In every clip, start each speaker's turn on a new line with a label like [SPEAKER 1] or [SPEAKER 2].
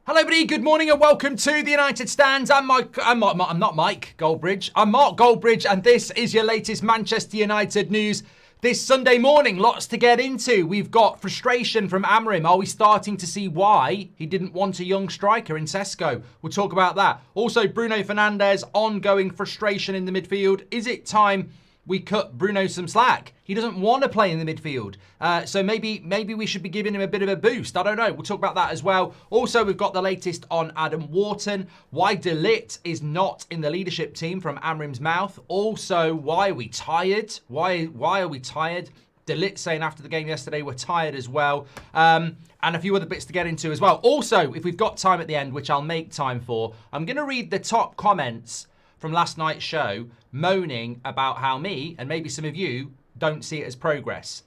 [SPEAKER 1] Hello, everybody. Good morning and welcome to the United Stands. I'm not Mike Goldbridge. I'm Mark Goldbridge, and this is your latest Manchester United news this Sunday morning. Lots to get into. We've got frustration from Amorim. Are we starting to see why he didn't want a young striker in Sesko? We'll talk about that. Also, Bruno Fernandes, ongoing frustration in the midfield. Is it time we cut Bruno some slack? He doesn't want to play in the midfield. So maybe we should be giving him a bit of a boost. I don't know. We'll talk about that as well. Also, we've got the latest on Adam Wharton. Why Ligt is not in the leadership team from Amorim's mouth. Also, why are we tired? Why are we tired? Ligt saying after the game yesterday, we're tired as well. And a few other bits to get into as well. Also, if we've got time at the end, which I'll make time for, I'm going to read the top comments from last night's show moaning about how me and maybe some of you don't see it as progress.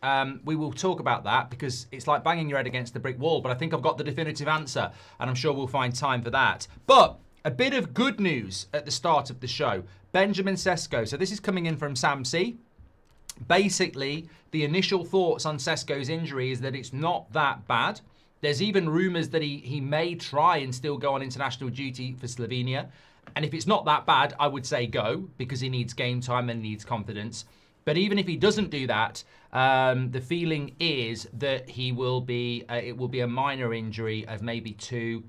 [SPEAKER 1] We will talk about that because it's like banging your head against the brick wall, but I think I've got the definitive answer and I'm sure we'll find time for that. But a bit of good news at the start of the show. Benjamin Sesko. So this is coming in from Sam C. Basically, the initial thoughts on Sesko's injury is that it's not that bad. There's even rumours that he may try and still go on international duty for Slovenia. And if it's not that bad, I would say go, because he needs game time and he needs confidence. But even if he doesn't do that, the feeling is that it will be a minor injury of maybe 2-3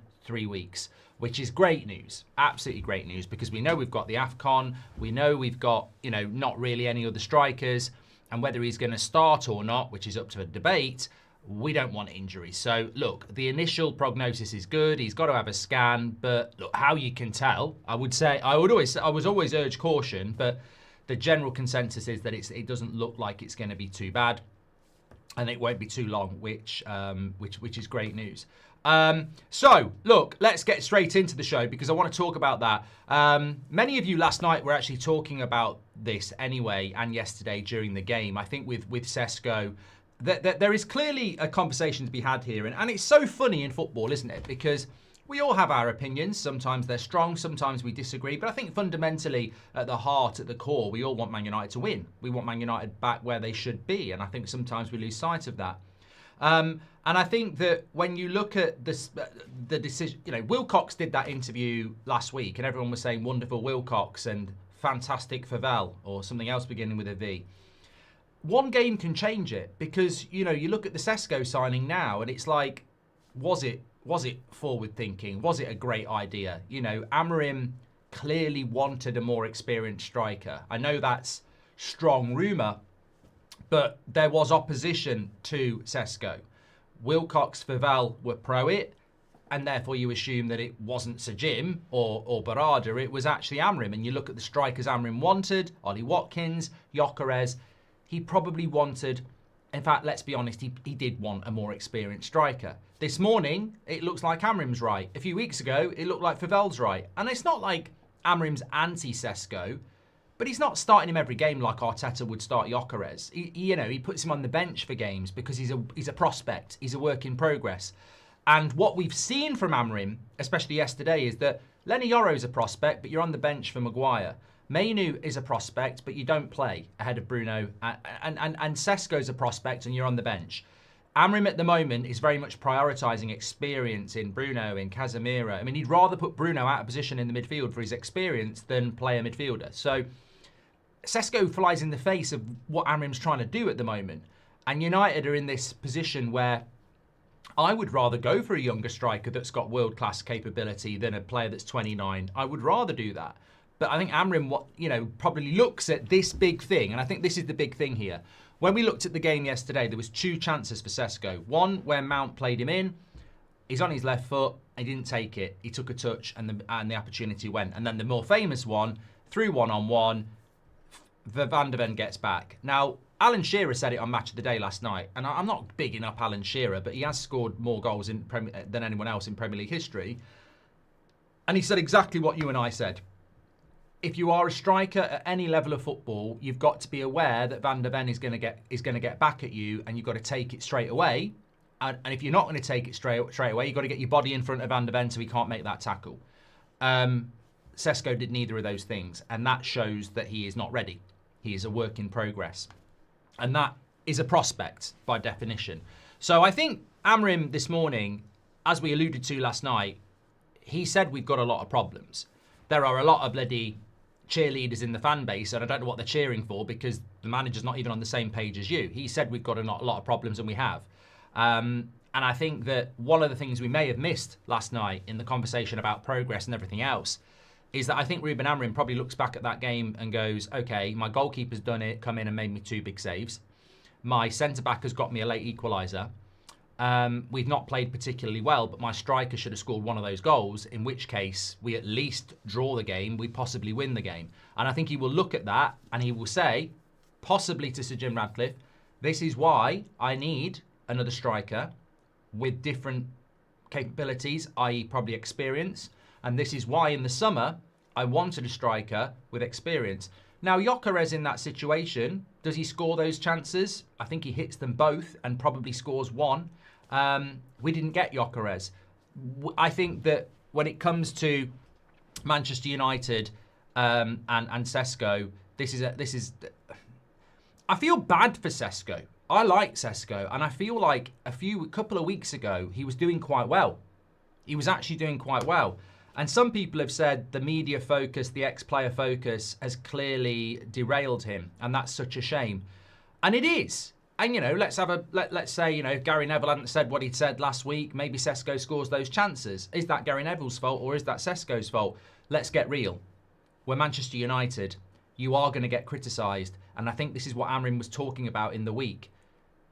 [SPEAKER 1] weeks, which is great news. Absolutely great news, because we know we've got the AFCON. We know we've got, not really any other strikers. And whether he's going to start or not, which is up to a debate, we don't want injuries. So, look, the initial prognosis is good. He's got to have a scan. But, look, how you can tell, I was always urge caution. But the general consensus is that it doesn't look like it's going to be too bad. And it won't be too long, which is great news. So, look, let's get straight into the show because I want to talk about that. Many of you last night were actually talking about this anyway and yesterday during the game. I think with Sesko, there is clearly a conversation to be had here. And it's so funny in football, isn't it? Because we all have our opinions. Sometimes they're strong, sometimes we disagree. But I think fundamentally, at the heart, at the core, we all want Man United to win. We want Man United back where they should be. And I think sometimes we lose sight of that. And I think that when you look at the decision, Wilcox did that interview last week and everyone was saying wonderful Wilcox and fantastic Favel or something else beginning with a V. One game can change it because, you look at the Sesko signing now and it's like, was it forward thinking? Was it a great idea? Amorim clearly wanted a more experienced striker. I know that's strong rumour, but there was opposition to Sesko. Wilcox, Favel were pro it, and therefore you assume that it wasn't Sir Jim or Barada, it was actually Amorim. And you look at the strikers Amorim wanted, Ollie Watkins, Gyökeres. He probably wanted, in fact, let's be honest, he did want a more experienced striker. This morning, it looks like Amorim's right. A few weeks ago, it looked like Favel's right. And it's not like Amorim's anti-Sesko, but he's not starting him every game like Arteta would start Gyökeres. He puts him on the bench for games because he's a prospect. He's a work in progress. And what we've seen from Amorim, especially yesterday, is that Lenny Yoro's a prospect, but you're on the bench for Maguire. Mainu is a prospect, but you don't play ahead of Bruno. And Sesko's a prospect, and you're on the bench. Amorim at the moment is very much prioritising experience in Bruno, in Casemiro. I mean, he'd rather put Bruno out of position in the midfield for his experience than play a midfielder. So Sesko flies in the face of what Amorim's trying to do at the moment. And United are in this position where I would rather go for a younger striker that's got world-class capability than a player that's 29. I would rather do that. But I think Amorim, probably looks at this big thing, and I think this is the big thing here. When we looked at the game yesterday, there was 2 chances for Sesko. One where Mount played him in. He's on his left foot. He didn't take it. He took a touch, and the opportunity went. And then the more famous one, through one-on-one, Van der Ven gets back. Now, Alan Shearer said it on Match of the Day last night, and I'm not bigging up Alan Shearer, but he has scored more goals than anyone else in Premier League history. And he said exactly what you and I said. If you are a striker at any level of football, you've got to be aware that Van der Ven is going to get back at you, and you've got to take it straight away. And if you're not going to take it straight away, you've got to get your body in front of Van der Ven so he can't make that tackle. Sesko did neither of those things, and that shows that he is not ready. He is a work in progress. And that is a prospect by definition. So I think Amorim this morning, as we alluded to last night, he said we've got a lot of problems. There are a lot of bloody cheerleaders in the fan base, and I don't know what they're cheering for because the manager's not even on the same page as you. He said we've got a lot of problems, and we have. And I think that one of the things we may have missed last night in the conversation about progress and everything else is that I think Ruben Amorim probably looks back at that game and goes, okay, my goalkeeper's done it, come in and made me 2 big saves. My centre-back has got me a late equaliser. We've not played particularly well, but my striker should have scored one of those goals, in which case we at least draw the game, we possibly win the game. And I think he will look at that and he will say, possibly to Sir Jim Ratcliffe, this is why I need another striker with different capabilities, i.e. probably experience. And this is why in the summer I wanted a striker with experience. Now, Gyökeres in that situation, does he score those chances? I think he hits them both and probably scores one. We didn't get Gyökeres. I think that when it comes to Manchester United and Sesko, this is. I feel bad for Sesko. I like Sesko, and I feel like a couple of weeks ago he was doing quite well. He was actually doing quite well. And some people have said the media focus, the ex-player focus has clearly derailed him. And that's such a shame. And it is. And, let's say, Gary Neville hadn't said what he'd said last week. Maybe Sesko scores those chances. Is that Gary Neville's fault or is that Sesko's fault? Let's get real. We're Manchester United. You are going to get criticised. And I think this is what Amorim was talking about in the week.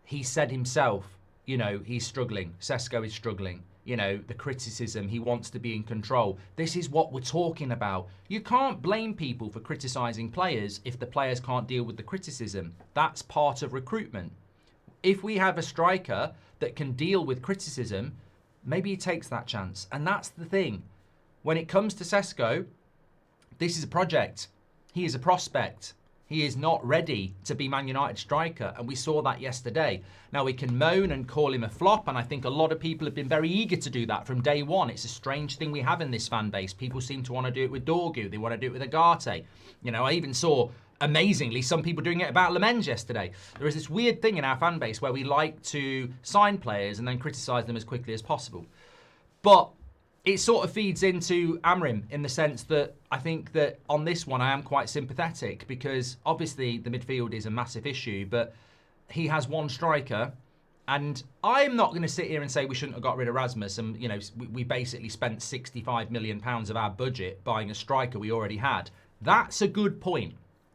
[SPEAKER 1] He said himself, he's struggling. Sesko is struggling. The criticism, he wants to be in control. This is what we're talking about. You can't blame people for criticising players if the players can't deal with the criticism. That's part of recruitment. If we have a striker that can deal with criticism, maybe he takes that chance. And that's the thing. When it comes to Sesko, this is a project. He is a prospect. He is not ready to be Man United striker, and we saw that yesterday. Now, we can moan and call him a flop, and I think a lot of people have been very eager to do that from day one. It's a strange thing we have in this fan base. People seem to want to do it with Dorgu. They want to do it with Agate. I even saw, amazingly, some people doing it about Lemens yesterday. There is this weird thing in our fan base where we like to sign players and then criticise them as quickly as possible. But it sort of feeds into Amorim in the sense that I think that on this one I am quite sympathetic because obviously the midfield is a massive issue, but he has one striker and I'm not going to sit here and say we shouldn't have got rid of Rasmus and, we basically spent £65 million of our budget buying a striker we already had. That's a good point.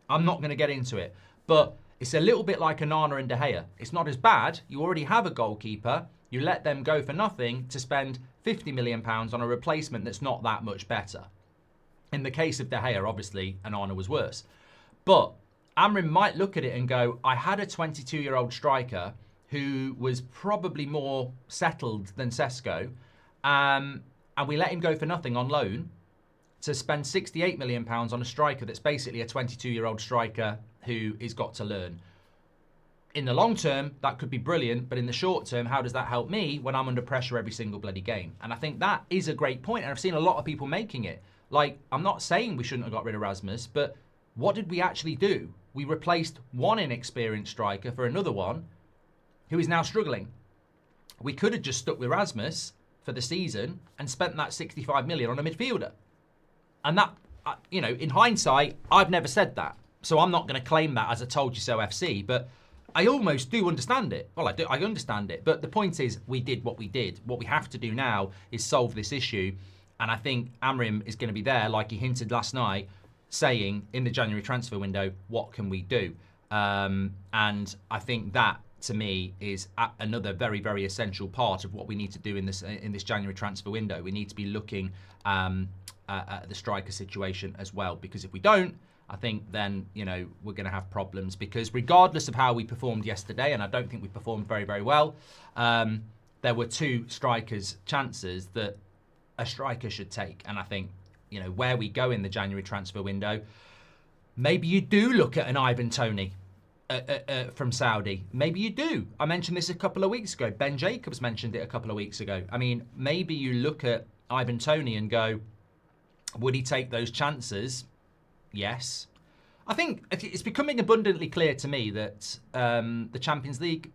[SPEAKER 1] I'm not going to get into it, but it's a little bit like Onana and De Gea. It's not as bad. You already have a goalkeeper. You let them go for nothing to spend £50 million on a replacement that's not that much better. In the case of De Gea, obviously, Onana was worse. But Amorim might look at it and go, I had a 22-year-old striker who was probably more settled than Sesko, and we let him go for nothing on loan to spend £68 million on a striker that's basically a 22-year-old striker who has got to learn. In the long term, that could be brilliant, but in the short term, how does that help me when I'm under pressure every single bloody game? And I think that is a great point, and I've seen a lot of people making it. Like, I'm not saying we shouldn't have got rid of Rasmus, but what did we actually do? We replaced one inexperienced striker for another one who is now struggling. We could have just stuck with Rasmus for the season and spent that 65 million on a midfielder. And that, in hindsight, I've never said that. So I'm not going to claim that as a told you so FC, but I almost do understand it. Well, I understand it. But the point is, we did what we did. What we have to do now is solve this issue. And I think Amorim is going to be there, like he hinted last night, saying in the January transfer window, what can we do? And I think that, to me, is another very, very essential part of what we need to do in this January transfer window. We need to be looking at the striker situation as well. Because if we don't, I think then, we're going to have problems because regardless of how we performed yesterday, and I don't think we performed very, very well, there were two strikers' chances that a striker should take. And I think, where we go in the January transfer window, maybe you do look at an Ivan Toney from Saudi. Maybe you do. I mentioned this a couple of weeks ago. Ben Jacobs mentioned it a couple of weeks ago. I mean, maybe you look at Ivan Toney and go, would he take those chances? Yes. I think it's becoming abundantly clear to me that the Champions League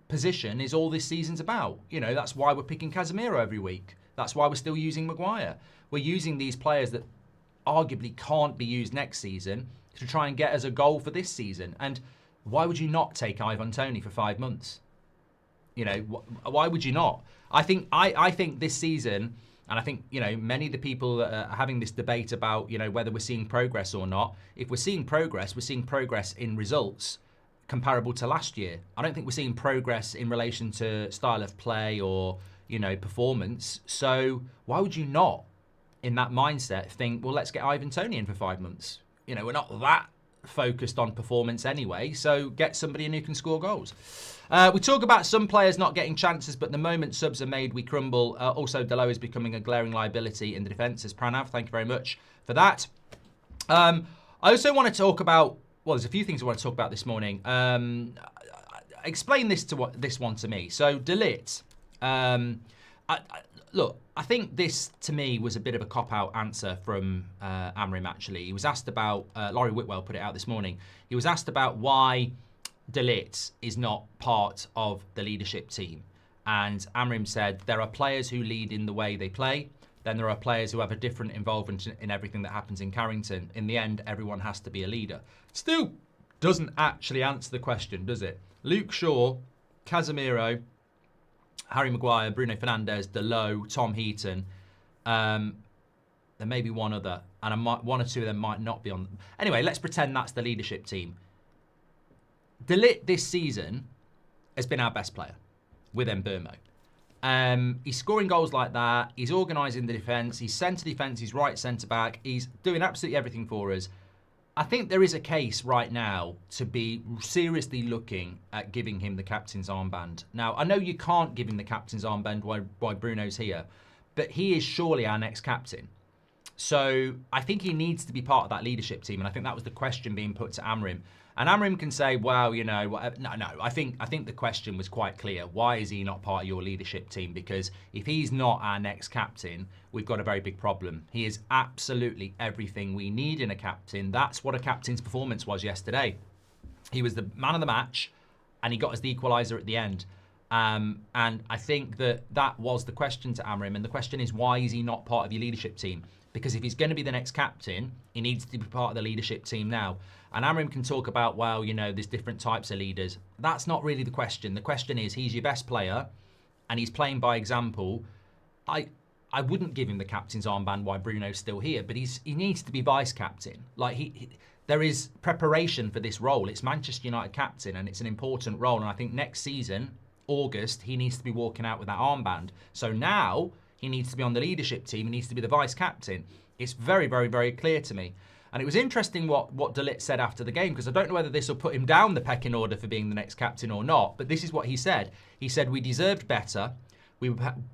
[SPEAKER 1] position is all this season's about. That's why we're picking Casemiro every week. That's why we're still using Maguire. We're using these players that arguably can't be used next season to try and get us a goal for this season. And why would you not take Ivan Toney for 5 months? You know, why would you not? I think this season, and I think, you know, many of the people that are having this debate about, you know, whether we're seeing progress or not, if we're seeing progress in results comparable to last year. I don't think we're seeing progress in relation to style of play or, you know, performance. So why would you not, in that mindset, think, well, let's get Ivan Toney in for 5 months? You know, we're not that focused on performance anyway, so get somebody in who can score goals. We talk about some players not getting chances, but the moment subs are made, we crumble. Also, Delo is becoming a glaring liability in the defence, as Pranav. Thank you very much for that. I also want to talk about, well, there's a few things I want to talk about this morning. Explain this one to me. So, De Ligt, look, I think this, to me, was a bit of a cop-out answer from Amorim, actually. He was asked about, Laurie Whitwell put it out this morning, he was asked about why De Ligt is not part of the leadership team. And Amorim said, there are players who lead in the way they play, then there are players who have a different involvement in everything that happens in Carrington. In the end, everyone has to be a leader. Still doesn't actually answer the question, does it? Luke Shaw, Casemiro, Harry Maguire, Bruno Fernandes, Delo, Tom Heaton. There may be one other, and one or two of them might not be on. Anyway, let's pretend that's the leadership team. De Ligt this season has been our best player with Mbeumo. He's scoring goals like that. He's organising the defence. He's centre defence. He's right centre back. He's doing absolutely everything for us. I think there is a case right now to be seriously looking at giving him the captain's armband. Now, I know you can't give him the captain's armband while Bruno's here, but he is surely our next captain. So I think he needs to be part of that leadership team, and I think that was the question being put to Amorim. And Amorim can say, well, you know, no. I think the question was quite clear. Why is he not part of your leadership team? Because if he's not our next captain, we've got a very big problem. He is absolutely everything we need in a captain. That's what a captain's performance was yesterday. He was the man of the match, and he got us the equaliser at the end. And I think that was the question to Amorim. And the question is, why is he not part of your leadership team? Because if he's going to be the next captain, he needs to be part of the leadership team now. And Amorim can talk about, well, you know, there's different types of leaders. That's not really the question. The question is, he's your best player, and he's playing by example. I wouldn't give him the captain's armband while Bruno's still here, but he needs to be vice captain. Like there is preparation for this role. It's Manchester United captain, and it's an important role. And I think next season, August, he needs to be walking out with that armband. So now he needs to be on the leadership team. He needs to be the vice captain. It's very, very, very clear to me. And it was interesting what De Ligt said after the game, because I don't know whether this will put him down the pecking order for being the next captain or not. But this is what he said. He said, we deserved better,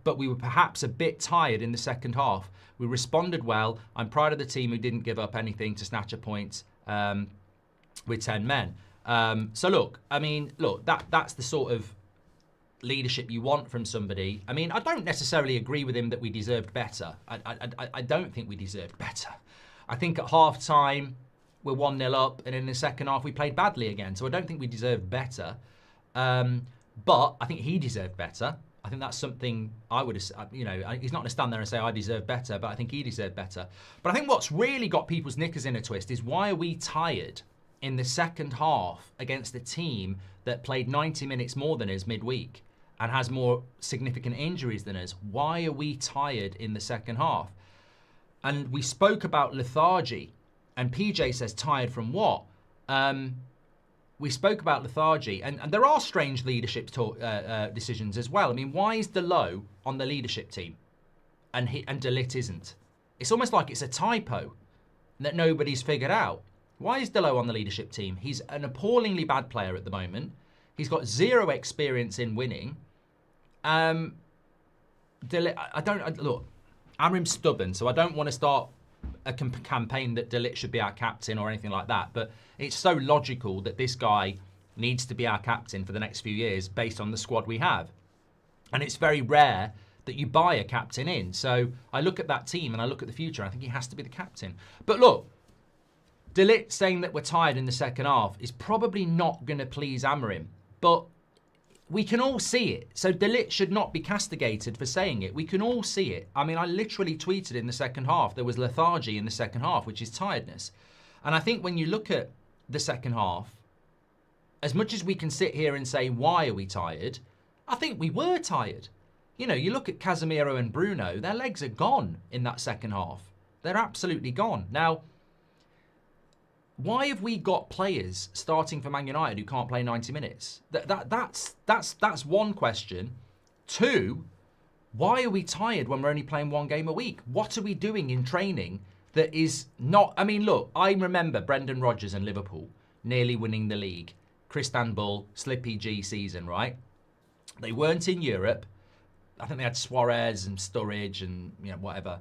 [SPEAKER 1] but we were perhaps a bit tired in the second half. We responded well. I'm proud of the team who didn't give up anything to snatch a point with 10 men. So look, I mean, look, that's the sort of leadership you want from somebody. I mean, I don't necessarily agree with him that we deserved better. I don't think we deserved better. I think at half-time, we're 1-0 up, and in the second half, we played badly again. So I don't think we deserved better. But I think he deserved better. I think that's something I would have, you know, he's not going to stand there and say, I deserve better, but I think he deserved better. But I think what's really got people's knickers in a twist is, why are we tired in the second half against a team that played 90 minutes more than us midweek and has more significant injuries than us? Why are we tired in the second half? And we spoke about lethargy, and PJ says, tired from what? We spoke about lethargy, and there are strange leadership decisions as well. I mean, why is Delo on the leadership team and De Ligt isn't? It's almost like it's a typo that nobody's figured out. Why is Delo on the leadership team? He's an appallingly bad player at the moment. He's got zero experience in winning. Look, Amorim's stubborn, so I don't want to start a campaign that De Ligt should be our captain or anything like that. But it's so logical that this guy needs to be our captain for the next few years based on the squad we have. And it's very rare that you buy a captain in. So I look at that team and I look at the future. I think he has to be the captain. But look, De Ligt saying that we're tired in the second half is probably not going to please Amorim. But we can all see it. So De Ligt should not be castigated for saying it. We can all see it. I mean, I literally tweeted in the second half, there was lethargy in the second half, which is tiredness. And I think when you look at the second half, as much as we can sit here and say, why are we tired? I think we were tired. You know, you look at Casemiro and Bruno, their legs are gone in that second half. They're absolutely gone. Now, why have we got players starting for Man United who can't play 90 minutes? That's one question. Two, why are we tired when we're only playing one game a week? What are we doing in training that is not... I mean, look, I remember Brendan Rodgers and Liverpool nearly winning the league. Istanbul, Slippy G season, right? They weren't in Europe. I think they had Suarez and Sturridge and whatever.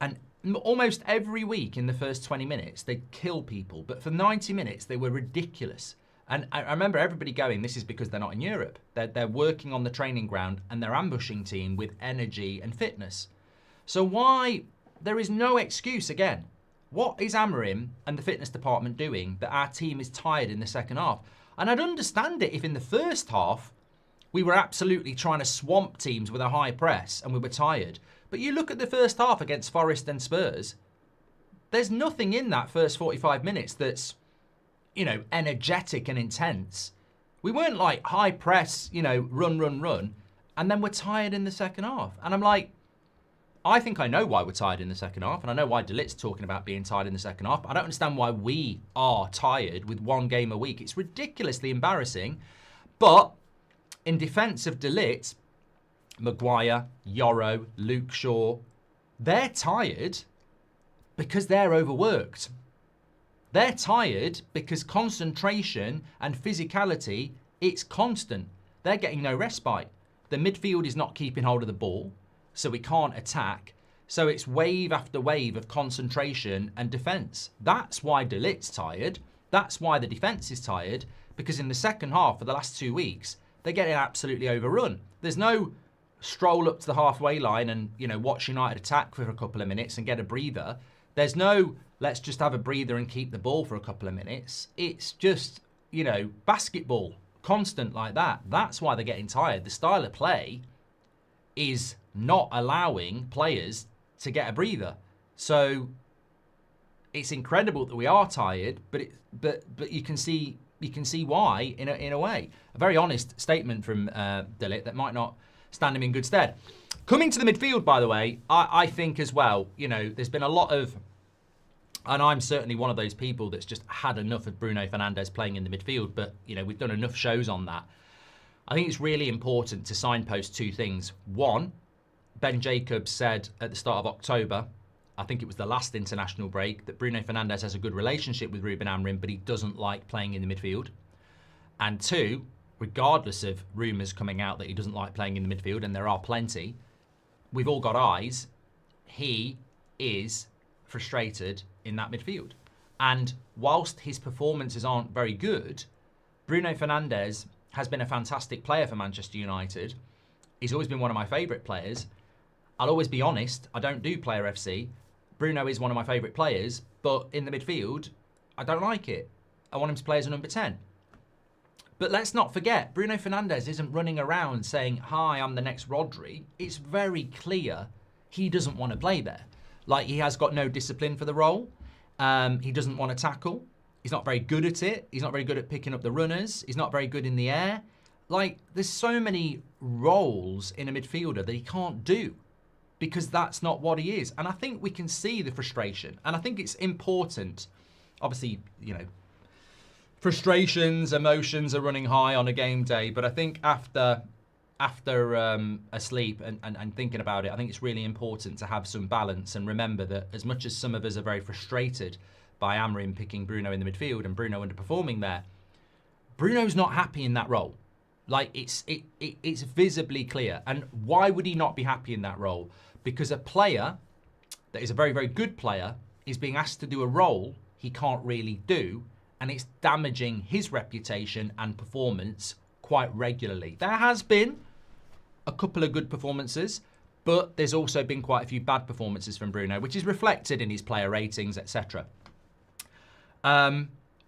[SPEAKER 1] And almost every week in the first 20 minutes, they'd kill people. But for 90 minutes, they were ridiculous. And I remember everybody going, this is because they're not in Europe. They're working on the training ground and they're ambushing team with energy and fitness. So why... There is no excuse again. What is Amorim and the fitness department doing that our team is tired in the second half? And I'd understand it if in the first half we were absolutely trying to swamp teams with a high press and we were tired. But you look at the first half against Forest and Spurs, there's nothing in that first 45 minutes that's, energetic and intense. We weren't like high press, run, and then we're tired in the second half. And I'm like, I think I know why we're tired in the second half, and I know why De Ligt's talking about being tired in the second half. I don't understand why we are tired with one game a week. It's ridiculously embarrassing. But in defence of De Ligt, Maguire, Yoro, Luke Shaw, they're tired because they're overworked. They're tired because concentration and physicality, it's constant. They're getting no respite. The midfield is not keeping hold of the ball, so we can't attack. So it's wave after wave of concentration and defence. That's why De Ligt's tired. That's why the defence is tired, because in the second half for the last 2 weeks, they're getting absolutely overrun. There's no stroll up to the halfway line and, watch United attack for a couple of minutes and get a breather. There's no, let's just have a breather and keep the ball for a couple of minutes. It's just, basketball, constant like that. That's why they're getting tired. The style of play is not allowing players to get a breather. So it's incredible that we are tired, but you can see why in a way. A very honest statement from De Ligt that might not stand him in good stead. Coming to the midfield, by the way, I think as well, there's been a lot of, and I'm certainly one of those people that's just had enough of Bruno Fernandes playing in the midfield, but we've done enough shows on that. I think it's really important to signpost two things. One, Ben Jacobs said at the start of October, I think it was the last international break, that Bruno Fernandes has a good relationship with Ruben Amorim, but he doesn't like playing in the midfield. And two, regardless of rumours coming out that he doesn't like playing in the midfield, and there are plenty, we've all got eyes, he is frustrated in that midfield. And whilst his performances aren't very good, Bruno Fernandes has been a fantastic player for Manchester United. He's always been one of my favourite players. I'll always be honest, I don't do player FC. Bruno is one of my favourite players, but in the midfield, I don't like it. I want him to play as a number 10. But let's not forget, Bruno Fernandes isn't running around saying, hi, I'm the next Rodri. It's very clear he doesn't want to play there. Like, he has got no discipline for the role. He doesn't want to tackle. He's not very good at it. He's not very good at picking up the runners. He's not very good in the air. Like, there's so many roles in a midfielder that he can't do because that's not what he is. And I think we can see the frustration. And I think it's important. Obviously, frustrations, emotions are running high on a game day. But I think after a sleep and thinking about it, I think it's really important to have some balance and remember that as much as some of us are very frustrated by Amorim picking Bruno in the midfield and Bruno underperforming there, Bruno's not happy in that role. Like, it's visibly clear. And why would he not be happy in that role? Because a player that is a very, very good player is being asked to do a role he can't really do, and it's damaging his reputation and performance quite regularly. There has been a couple of good performances, but there's also been quite a few bad performances from Bruno, which is reflected in his player ratings, etc.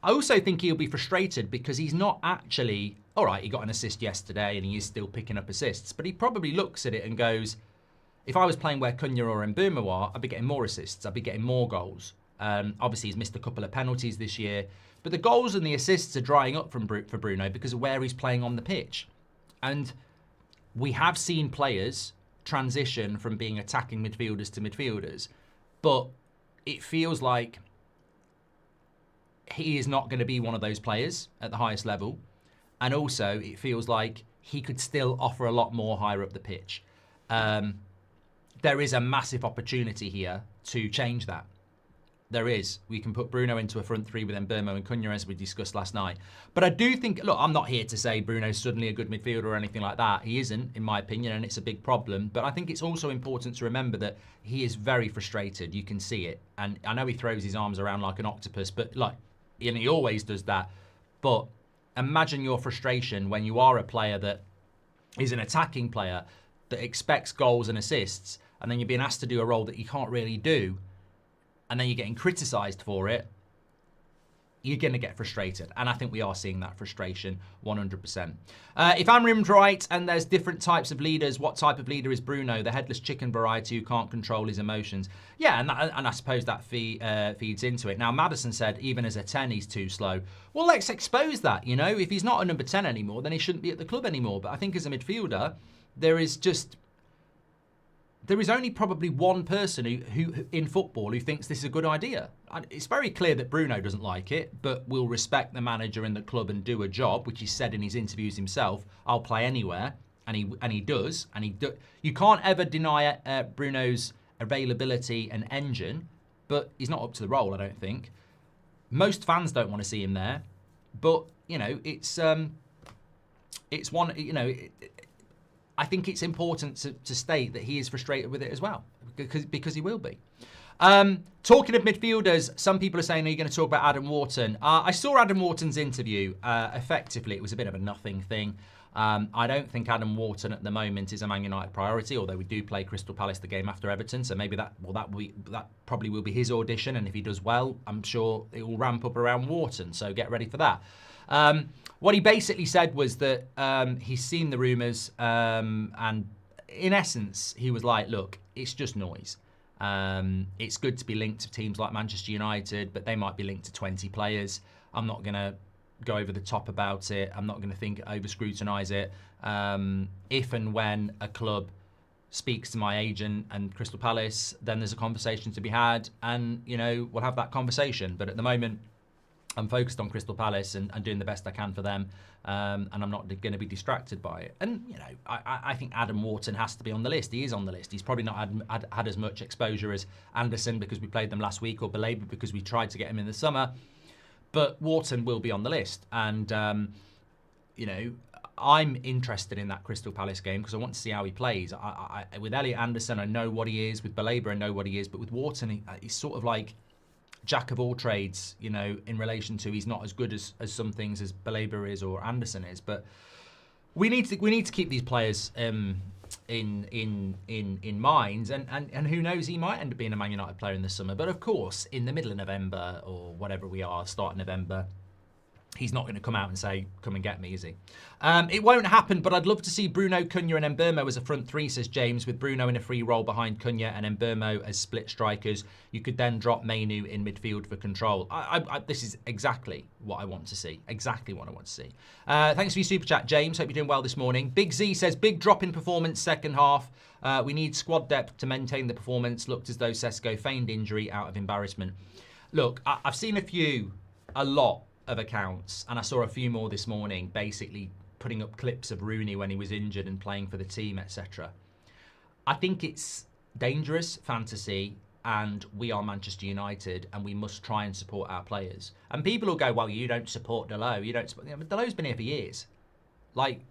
[SPEAKER 1] I also think he'll be frustrated because he's not actually, all right, he got an assist yesterday and he is still picking up assists, but he probably looks at it and goes, if I was playing where Cunha or Mbeumo are, I'd be getting more assists, I'd be getting more goals. Obviously, he's missed a couple of penalties this year, but the goals and the assists are drying up for Bruno because of where he's playing on the pitch. And we have seen players transition from being attacking midfielders to midfielders, but it feels like he is not going to be one of those players at the highest level. And also, it feels like he could still offer a lot more higher up the pitch. There is a massive opportunity here to change that. There is. We can put Bruno into a front three with Mbeumo and Cunha, as we discussed last night. But I do think, look, I'm not here to say Bruno's suddenly a good midfielder or anything like that. He isn't, in my opinion, and it's a big problem. But I think it's also important to remember that he is very frustrated. You can see it. And I know he throws his arms around like an octopus, but like, and he always does that. But imagine your frustration when you are a player that is an attacking player that expects goals and assists, and then you're being asked to do a role that you can't really do, and then you're getting criticised for it. You're going to get frustrated. And I think we are seeing that frustration 100%. If Amorim's right and there's different types of leaders, what type of leader is Bruno? The headless chicken variety who can't control his emotions. Yeah, and I suppose that feeds into it. Now, Madison said even as a 10, he's too slow. Well, let's expose that, you know. If he's not a number 10 anymore, then he shouldn't be at the club anymore. But I think as a midfielder, there is only probably one person who in football who thinks this is a good idea. It's very clear that Bruno doesn't like it, but will respect the manager in the club and do a job, which he said in his interviews himself. I'll play anywhere, and he does. You can't ever deny Bruno's availability and engine, but he's not up to the role, I don't think. Most fans don't want to see him there, but you know it's one, you know. I think it's important to state that he is frustrated with it as well, because he will be. Talking of midfielders, some people are saying, are you going to talk about Adam Wharton? I saw Adam Wharton's interview. Effectively, it was a bit of a nothing thing. I don't think Adam Wharton at the moment is a Man United priority, although we do play Crystal Palace the game after Everton, so maybe that probably will be his audition, and if he does well, I'm sure it will ramp up around Wharton, so get ready for that. What he basically said was that he's seen the rumours, and in essence, he was like, look, it's just noise. It's good to be linked to teams like Manchester United, but they might be linked to 20 players. I'm not going to go over the top about it. I'm not going to over-scrutinise it. If and when a club speaks to my agent and Crystal Palace, then there's a conversation to be had, and, you know, we'll have that conversation. But at the moment, I'm focused on Crystal Palace and doing the best I can for them, and I'm not going to be distracted by it. And, you know, I think Adam Wharton has to be on the list. He is on the list. He's probably not had as much exposure as Anderson because we played them last week, or Plea because we tried to get him in the summer. But Wharton will be on the list. And, you know, I'm interested in that Crystal Palace game because I want to see how he plays. With Elliot Anderson, I know what he is. With Plea, I know what he is. But with Wharton, he's sort of like jack of all trades, you know, in relation to he's not as good as some things as Plea is or Anderson is. But we need to keep these players in mind, and who knows, he might end up being a Man United player in the summer. But of course, in the middle of November or whatever we are, start of November, he's not going to come out and say, come and get me, is he? It won't happen, but I'd love to see Bruno, Cunha and Mbeumo as a front three, says James, with Bruno in a free role behind Cunha and Mbeumo as split strikers. You could then drop Mainu in midfield for control. This is exactly what I want to see. Exactly what I want to see. Thanks for your super chat, James. Hope you're doing well this morning. Big Z says, big drop in performance second half. We need squad depth to maintain the performance. Looked as though Sesko feigned injury out of embarrassment. Look, I've seen a lot of accounts, and I saw a few more this morning, basically putting up clips of Rooney when he was injured and playing for the team, etc. I think it's dangerous fantasy, and we are Manchester United, and we must try and support our players. And people will go, well, you don't support Dalot, you don't support... Yeah, but Dalot's been here for years. Like,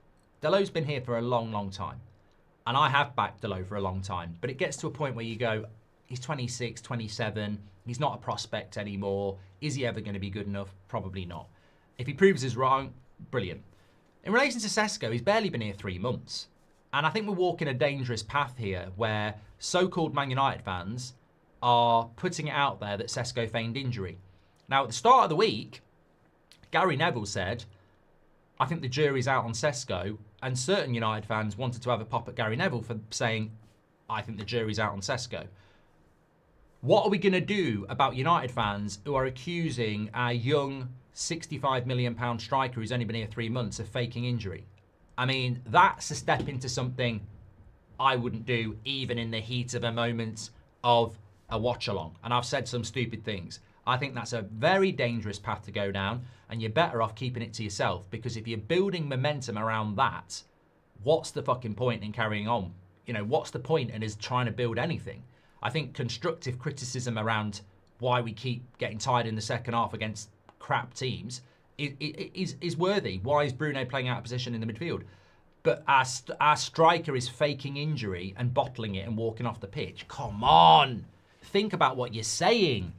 [SPEAKER 1] Dalot's been here for a long, long time. And I have backed Dalot for a long time. But it gets to a point where you go, he's 26, 27, he's not a prospect anymore. Is he ever going to be good enough? Probably not. If he proves us wrong, brilliant. In relation to Sesko, he's barely been here 3 months. And I think we're walking a dangerous path here where so-called Man United fans are putting it out there that Sesko feigned injury. Now, at the start of the week, Gary Neville said, I think the jury's out on Sesko, and certain United fans wanted to have a pop at Gary Neville for saying, I think the jury's out on Sesko. What are we going to do about United fans who are accusing our young £65 million striker who's only been here 3 months of faking injury? I mean, that's a step into something I wouldn't do even in the heat of a moment of a watch-along. And I've said some stupid things. I think that's a very dangerous path to go down, and you're better off keeping it to yourself, because if you're building momentum around that, what's the fucking point in carrying on? You know, what's the point in us trying to build anything? I think constructive criticism around why we keep getting tired in the second half against crap teams is worthy. Why is Bruno playing out of position in the midfield? But our striker is faking injury and bottling it and walking off the pitch. Come on. Think about what you're saying.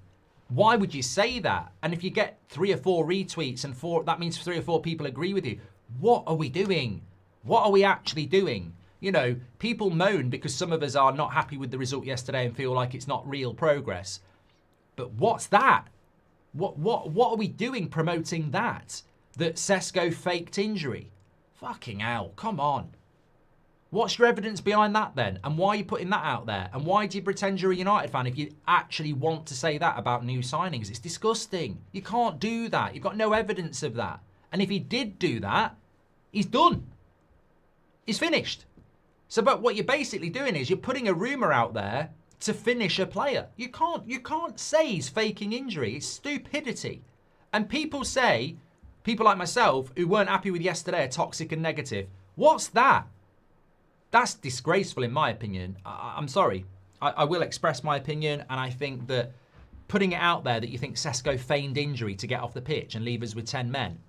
[SPEAKER 1] Why would you say that? And if you get 3 or 4 retweets and that means 3 or 4 people agree with you. What are we doing? What are we actually doing? You know, people moan because some of us are not happy with the result yesterday and feel like it's not real progress. But what's that? What are we doing promoting that? That Sesko faked injury? Fucking hell, come on. What's your evidence behind that then? And why are you putting that out there? And why do you pretend you're a United fan if you actually want to say that about new signings? It's disgusting. You can't do that. You've got no evidence of that. And if he did do that, he's done. He's finished. So, but what you're basically doing is you're putting a rumour out there to finish a player. You can't say he's faking injury. It's stupidity. And people say, people like myself who weren't happy with yesterday are toxic and negative. What's that? That's disgraceful in my opinion. I'm sorry. I will express my opinion, and I think that putting it out there that you think Sesko feigned injury to get off the pitch and leave us with 10 men,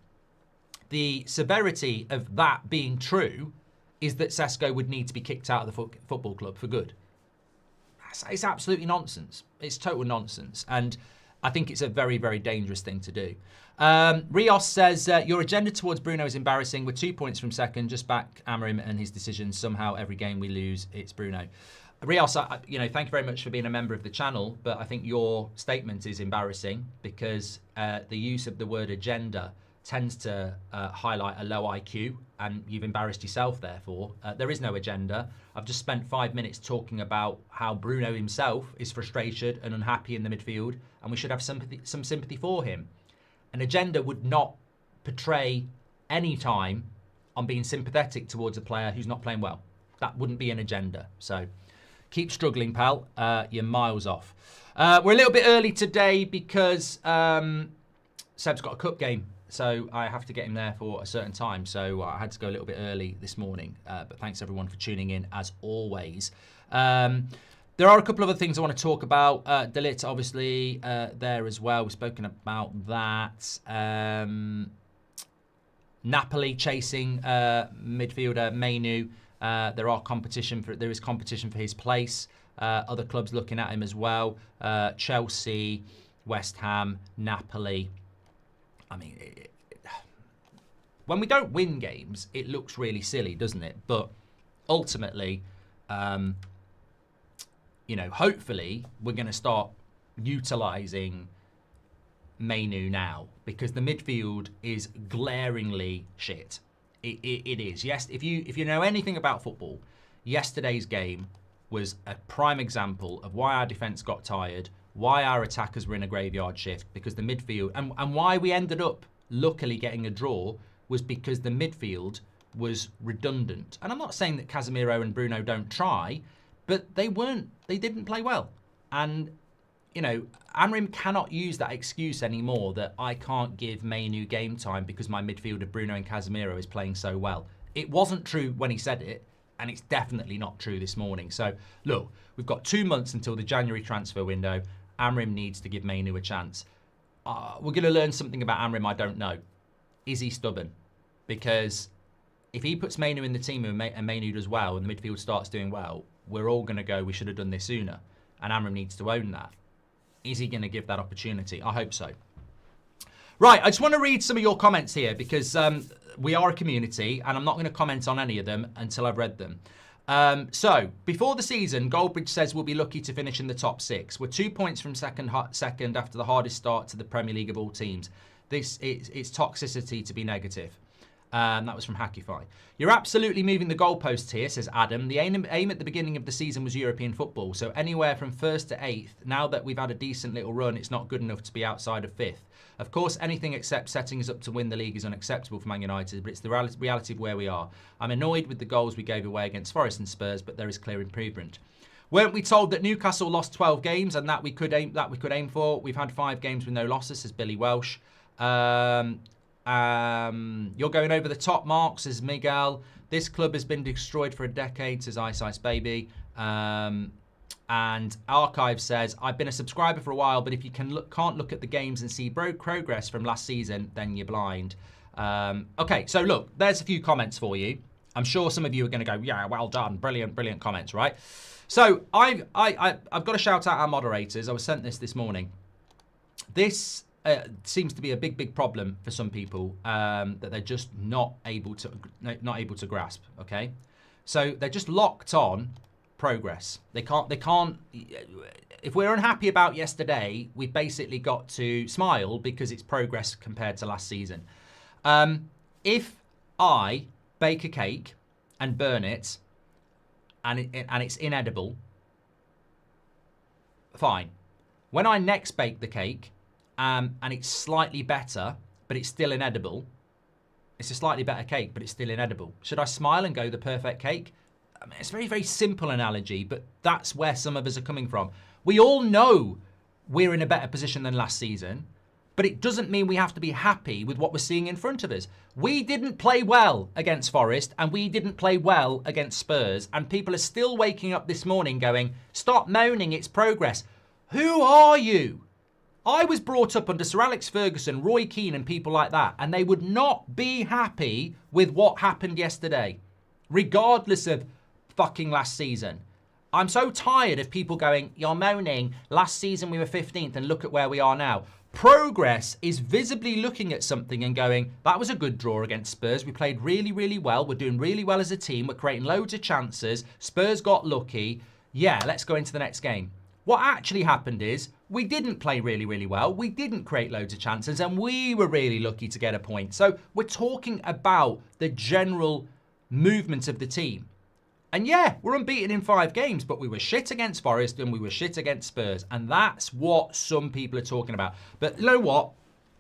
[SPEAKER 1] the severity of that being true is that Sesko would need to be kicked out of the football club for good. It's absolutely nonsense. It's total nonsense. And I think it's a very, very dangerous thing to do. Rios says, your agenda towards Bruno is embarrassing. We're 2 points from second. Just back Amorim and his decisions. Somehow every game we lose, it's Bruno. Rios, thank you very much for being a member of the channel. But I think your statement is embarrassing because the use of the word agenda tends to highlight a low IQ, and you've embarrassed yourself, therefore. There is no agenda. I've just spent 5 minutes talking about how Bruno himself is frustrated and unhappy in the midfield, and we should have some sympathy for him. An agenda would not portray any time on being sympathetic towards a player who's not playing well. That wouldn't be an agenda. So keep struggling, pal. You're miles off. We're a little bit early today because Seb's got a cup game. So I have to get him there for a certain time. So I had to go a little bit early this morning. But thanks everyone for tuning in as always. There are a couple of other things I want to talk about. Ligt, obviously, there as well. We've spoken about that. Napoli chasing midfielder Mainu. There is competition for his place. Other clubs looking at him as well. Chelsea, West Ham, Napoli. I mean, when we don't win games, it looks really silly, doesn't it? But ultimately, hopefully we're going to start utilising Mainu now, because the midfield is glaringly shit. It is. Yes, if you know anything about football, yesterday's game was a prime example of why our defence got tired, why our attackers were in a graveyard shift, because the midfield, and why we ended up luckily getting a draw was because the midfield was redundant. And I'm not saying that Casemiro and Bruno don't try, but they didn't play well. And, Amorim cannot use that excuse anymore that I can't give Mainu game time because my midfielder Bruno and Casemiro is playing so well. It wasn't true when he said it, and it's definitely not true this morning. So, look, we've got 2 months until the January transfer window. Amorim needs to give Mainu a chance. We're going to learn something about Amorim I don't know. Is he stubborn? Because if he puts Mainu in the team and Mainu does well and the midfield starts doing well, we're all going to go, we should have done this sooner. And Amorim needs to own that. Is he going to give that opportunity? I hope so. Right, I just want to read some of your comments here because we are a community and I'm not going to comment on any of them until I've read them. So, before the season, Goldbridge says we'll be lucky to finish in the top 6. We're 2 points from second after the hardest start to the Premier League of all teams. It's toxicity to be negative. That was from Hackify. You're absolutely moving the goalposts here, says Adam. The aim at the beginning of the season was European football, so anywhere from 1st to 8th. Now that we've had a decent little run, it's not good enough to be outside of 5th. Of course, anything except setting us up to win the league is unacceptable for Man United, but it's the reality of where we are. I'm annoyed with the goals we gave away against Forest and Spurs, but there is clear improvement. Weren't we told that Newcastle lost 12 games and that we could aim for? We've had 5 games with no losses, says Billy Welsh. You're going over the top, Mark, says Miguel. This club has been destroyed for a decade, says Ice Ice Baby. And Archive says, I've been a subscriber for a while, but if you can't look at the games and see progress from last season, then you're blind. Okay, so look, there's a few comments for you. I'm sure some of you are going to go, yeah, well done. Brilliant, brilliant comments, right? So I've got to shout out our moderators. I was sent this morning. This seems to be a big problem for some people that they're just not able to grasp. Okay, so they're just locked on progress. They can't. If we're unhappy about yesterday, we've basically got to smile because it's progress compared to last season. If I bake a cake and burn it, and it's inedible, fine. When I next bake the cake, and it's slightly better, but it's still inedible, it's a slightly better cake, but it's still inedible. Should I smile and go the perfect cake? I mean, it's a very, very simple analogy, but that's where some of us are coming from. We all know we're in a better position than last season, but it doesn't mean we have to be happy with what we're seeing in front of us. We didn't play well against Forest, and we didn't play well against Spurs, and people are still waking up this morning going, stop moaning, it's progress. Who are you? I was brought up under Sir Alex Ferguson, Roy Keane, and people like that, and they would not be happy with what happened yesterday, regardless of fucking last season. I'm so tired of people going, you're moaning, last season we were 15th and look at where we are now. Progress is visibly looking at something and going, that was a good draw against Spurs. We played really, really well. We're doing really well as a team. We're creating loads of chances. Spurs got lucky. Yeah, let's go into the next game. What actually happened is we didn't play really, really well. We didn't create loads of chances, and we were really lucky to get a point. So we're talking about the general movement of the team. And yeah, we're unbeaten in 5 games, but we were shit against Forest and we were shit against Spurs. And that's what some people are talking about. But you know what?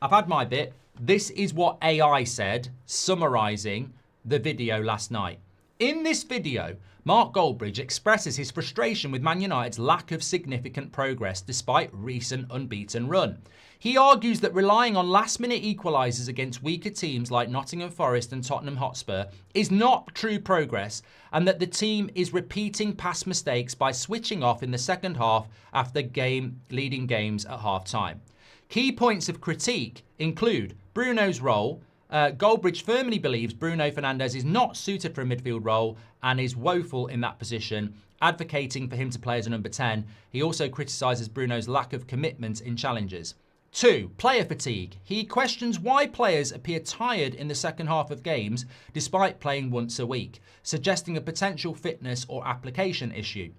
[SPEAKER 1] I've had my bit. This is what AI said, summarising the video last night. In this video, Mark Goldbridge expresses his frustration with Man United's lack of significant progress despite recent unbeaten run. He argues that relying on last-minute equalisers against weaker teams like Nottingham Forest and Tottenham Hotspur is not true progress, and that the team is repeating past mistakes by switching off in the second half after leading games at half-time. Key points of critique include Bruno's role. Goldbridge firmly believes Bruno Fernandes is not suited for a midfield role and is woeful in that position, advocating for him to play as a number 10. He also criticises Bruno's lack of commitment in challenges. 2. Player fatigue. He questions why players appear tired in the second half of games despite playing once a week, suggesting a potential fitness or application issue.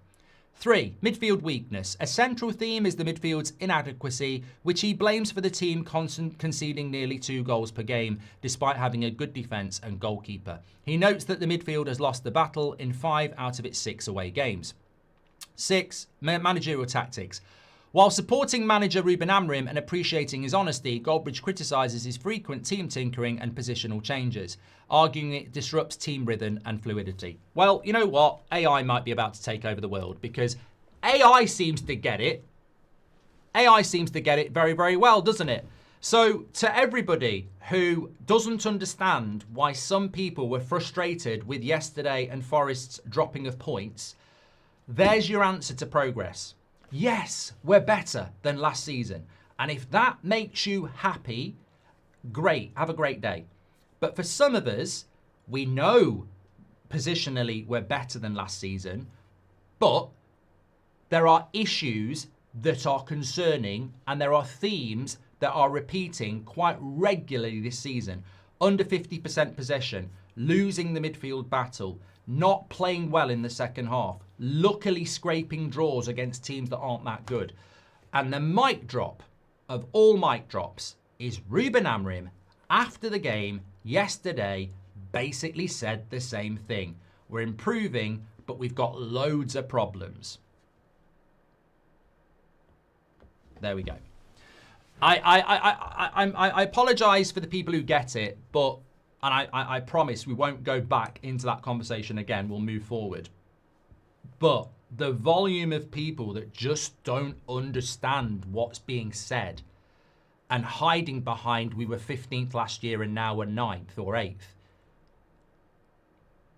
[SPEAKER 1] 3. Midfield weakness. A central theme is the midfield's inadequacy, which he blames for the team conceding nearly 2 goals per game, despite having a good defence and goalkeeper. He notes that the midfield has lost the battle in 5 out of its 6 away games. 6. Managerial tactics. While supporting manager Ruben Amorim and appreciating his honesty, Goldbridge criticises his frequent team tinkering and positional changes, arguing it disrupts team rhythm and fluidity. Well, you know what? AI might be about to take over the world because AI seems to get it. AI seems to get it very, very well, doesn't it? So to everybody who doesn't understand why some people were frustrated with yesterday and Forest's dropping of points, there's your answer to progress. Yes, we're better than last season. And if that makes you happy, great. Have a great day. But for some of us, we know positionally we're better than last season, but there are issues that are concerning and there are themes that are repeating quite regularly this season. Under 50% possession, losing the midfield battle, not playing well in the second half, luckily scraping draws against teams that aren't that good. And the mic drop of all mic drops is Ruben Amorim, after the game yesterday, basically said the same thing. We're improving, but we've got loads of problems. There we go. I apologise for the people who get it, but I promise we won't go back into that conversation again. We'll move forward. But the volume of people that just don't understand what's being said and hiding behind we were 15th last year and now we're 9th or 8th.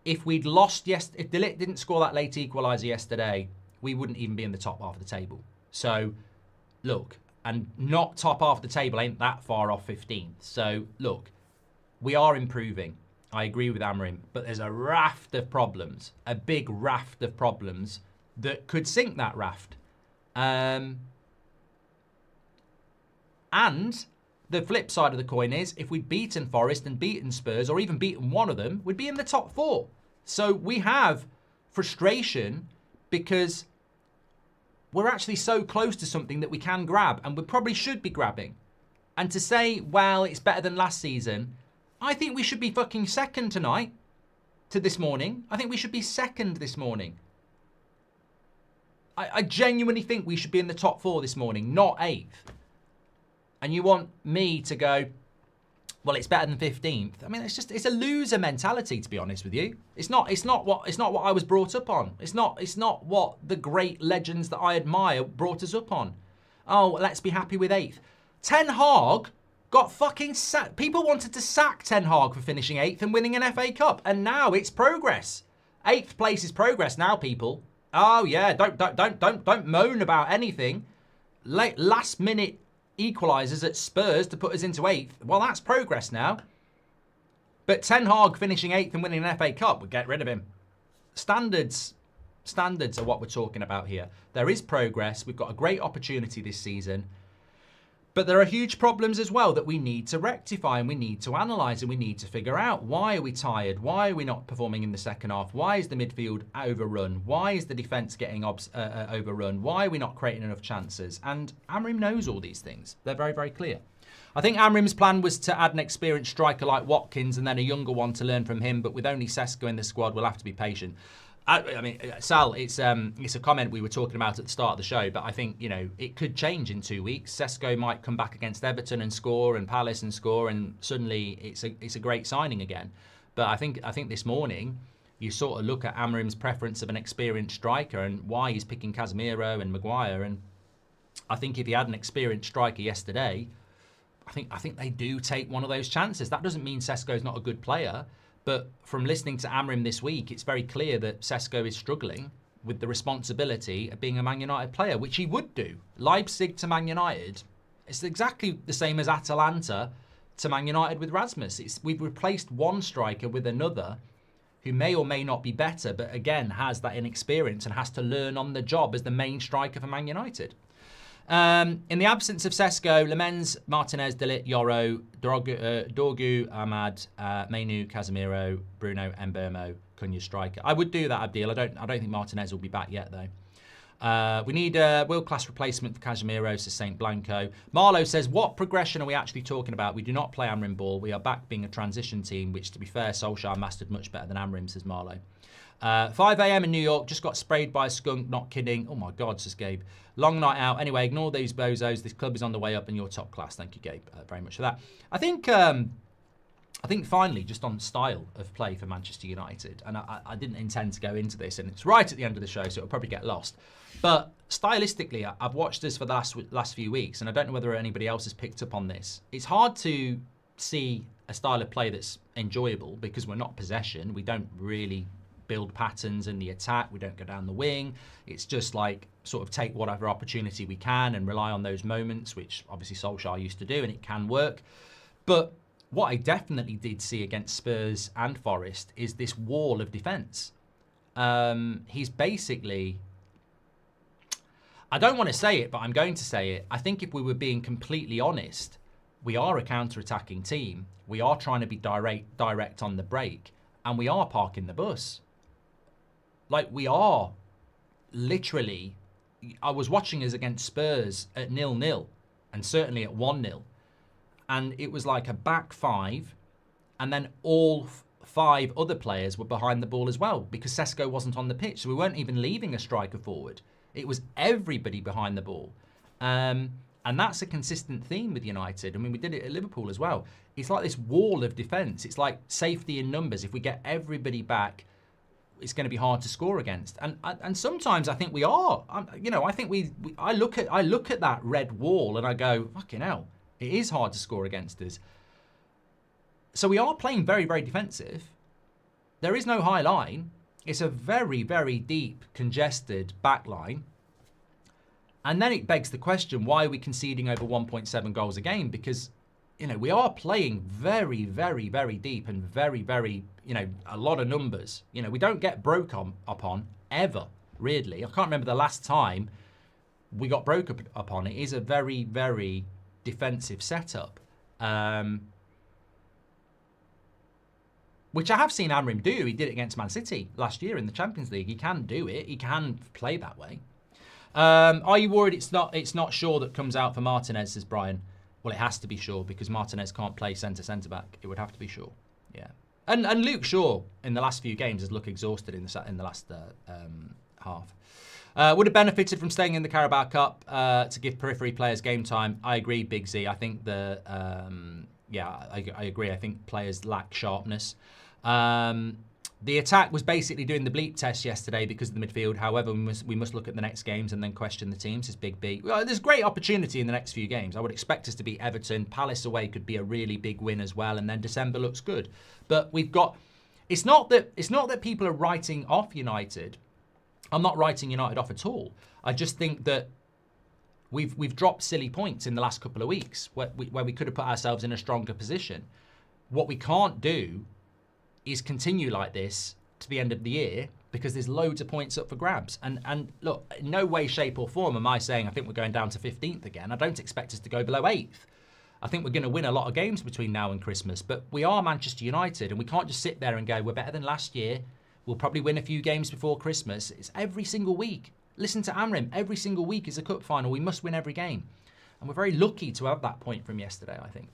[SPEAKER 1] If we'd lost if the Ligt didn't score that late equaliser yesterday, we wouldn't even be in the top half of the table. So, look, and not top half of the table ain't that far off 15th. So, look, we are improving. I agree with Amorim, but there's a raft of problems, a big raft of problems that could sink that raft. And the flip side of the coin is, if we'd beaten Forest and beaten Spurs, or even beaten one of them, we'd be in the top 4. So we have frustration because we're actually so close to something that we can grab, and we probably should be grabbing. And to say, well, it's better than last season, I think we should be fucking second tonight to this morning. I think we should be second this morning. I genuinely think we should be in the top 4 this morning, not 8th. And you want me to go, well, it's better than 15th. I mean, it's a loser mentality, to be honest with you. It's not what I was brought up on. It's not what the great legends that I admire brought us up on. Oh, let's be happy with 8th. Ten Hag got fucking sacked. People wanted to sack Ten Hag for finishing 8th and winning an FA Cup, and now it's progress. 8th place is progress now, people. Oh yeah, don't moan about anything. Last minute equalisers at Spurs to put us into 8th. Well, that's progress now. But Ten Hag finishing 8th and winning an FA Cup, we'll get rid of him. Standards are what we're talking about here. There is progress. We've got a great opportunity this season. But there are huge problems as well that we need to rectify and we need to analyse and we need to figure out. Why are we tired? Why are we not performing in the second half? Why is the midfield overrun? Why is the defence getting overrun? Why are we not creating enough chances? And Amorim knows all these things. They're very, very clear. I think Amorim's plan was to add an experienced striker like Watkins and then a younger one to learn from him. But with only Sesko in the squad, we'll have to be patient. I mean, Sal, it's a comment we were talking about at the start of the show, but I think, you know, it could change in 2 weeks. Sesko might come back against Everton and score, and Palace and score, and suddenly it's a great signing again. But I think this morning you sort of look at Amorim's preference of an experienced striker and why he's picking Casemiro and Maguire. And I think if he had an experienced striker yesterday, I think they do take one of those chances. That doesn't mean Sesko's not a good player. But from listening to Amorim this week, it's very clear that Sesko is struggling with the responsibility of being a Man United player, which he would do. Leipzig to Man United, it's exactly the same as Atalanta to Man United with Rasmus. We've replaced one striker with another who may or may not be better, but again, has that inexperience and has to learn on the job as the main striker for Man United. In the absence of Sesko, Lemens, Martinez, De Ligt, Yoro, Dorgu, Ahmad, Mainu, Casemiro, Bruno, Mbeumo, Cunha striker. I would do that, Abdil. I don't think Martinez will be back yet though. We need a world-class replacement for Casemiro, says Saint Blanco. Marlo says, what progression are we actually talking about? We do not play Amorim ball. We are back being a transition team, which to be fair, Solskjaer mastered much better than Amorim, says Marlo. 5 a.m. in New York, just got sprayed by a skunk, not kidding. Oh my God, says Gabe. Long night out. Anyway, ignore these bozos. This club is on the way up and you're top class. Thank you, Gabe, very much for that. I think finally, just on style of play for Manchester United, and I didn't intend to go into this, and it's right at the end of the show, so it'll probably get lost. But stylistically, I've watched this for the last few weeks, and I don't know whether anybody else has picked up on this. It's hard to see a style of play that's enjoyable because we're not possession. We don't really build patterns in the attack. We don't go down the wing. It's just like sort of take whatever opportunity we can and rely on those moments, which obviously Solskjaer used to do, and it can work. But what I definitely did see against Spurs and Forest is this wall of defence. He's basically, I don't want to say it, but I'm going to say it. I think if we were being completely honest, we are a counter-attacking team. We are trying to be direct on the break, and we are parking the bus. Like, we are literally, I was watching us against Spurs at 0-0 and certainly at 1-0. and it was like a back five, and then all 5 other players were behind the ball as well because Sesko wasn't on the pitch. So we weren't even leaving a striker forward. It was everybody behind the ball. And that's a consistent theme with United. I mean, we did it at Liverpool as well. It's like this wall of defence. It's like safety in numbers. If we get everybody back, it's going to be hard to score against. And sometimes I think we are. I think I look at that red wall and I go, fucking hell, it is hard to score against us. So we are playing very, very defensive. There is no high line. It's a very, very deep, congested back line. And then it begs the question, why are we conceding over 1.7 goals a game? Because, we are playing very, very, very deep and very, very, a lot of numbers. We don't get broke upon ever, weirdly. I can't remember the last time we got broke upon. It is a very, very defensive setup. Which I have seen Amorim do. He did it against Man City last year in the Champions League. He can do it. He can play that way. Are you worried it's not Shaw that comes out for Martinez, says Brian? Well, it has to be Shaw because Martinez can't play centre-back. It would have to be Shaw. Yeah. And Luke Shaw in the last few games has looked exhausted in the last half. Would have benefited from staying in the Carabao Cup to give periphery players game time. I agree, Big Z. I think I agree. I think players lack sharpness. The attack was basically doing the bleep test yesterday because of the midfield. However, we must look at the next games and then question the teams. It's Big B. Well, there's great opportunity in the next few games. I would expect us to beat Everton. Palace away could be a really big win as well. And then December looks good. But we've got... It's not that people are writing off United. I'm not writing United off at all. I just think that we've dropped silly points in the last couple of weeks where we could have put ourselves in a stronger position. What we can't do is continue like this to the end of the year because there's loads of points up for grabs. And look, in no way, shape or form am I saying I think we're going down to 15th again. I don't expect us to go below 8th. I think we're going to win a lot of games between now and Christmas, but we are Manchester United and we can't just sit there and go, we're better than last year. We'll probably win a few games before Christmas. It's every single week. Listen to Amorim. Every single week is a cup final. We must win every game. And we're very lucky to have that point from yesterday, I think.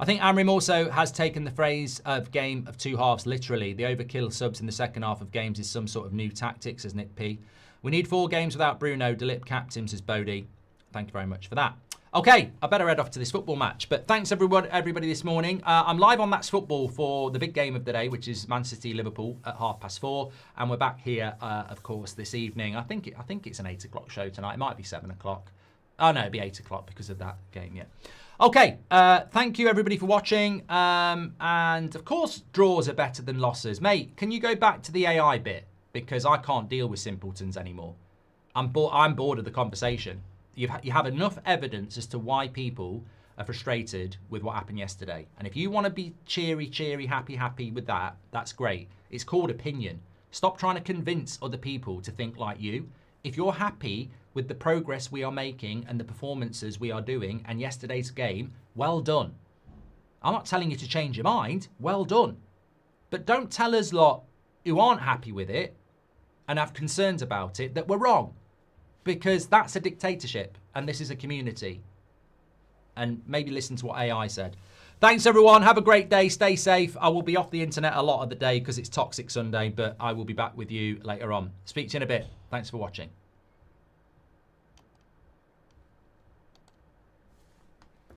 [SPEAKER 1] I think Amorim also has taken the phrase of game of 2 halves literally. The overkill subs in the second half of games is some sort of new tactic, says Nick P. We need 4 games without Bruno. Delip captain, says Bodie. Thank you very much for that. Okay, I better head off to this football match. But thanks everybody this morning. I'm live on That's Football for the big game of the day, which is Man City Liverpool at 4:30, and we're back here, of course, this evening. I think it's an 8 o'clock show tonight. It might be 7 o'clock. Oh no, it'd be 8 o'clock because of that game. Yeah. Okay, thank you everybody for watching. And of course, draws are better than losses. Mate, can you go back to the AI bit? Because I can't deal with simpletons anymore. I'm bored of the conversation. You have enough evidence as to why people are frustrated with what happened yesterday. And if you want to be cheery, happy with that, that's great. It's called opinion. Stop trying to convince other people to think like you. If you're happy with the progress we are making and the performances we are doing and yesterday's game, well done. I'm not telling you to change your mind. Well done. But don't tell us lot who aren't happy with it and have concerns about it that we're wrong. Because that's a dictatorship and this is a community. And maybe listen to what AI said. Thanks everyone. Have a great day. Stay safe. I will be off the internet a lot of the day because it's Toxic Sunday, but I will be back with you later on. Speak to you in a bit. Thanks for watching.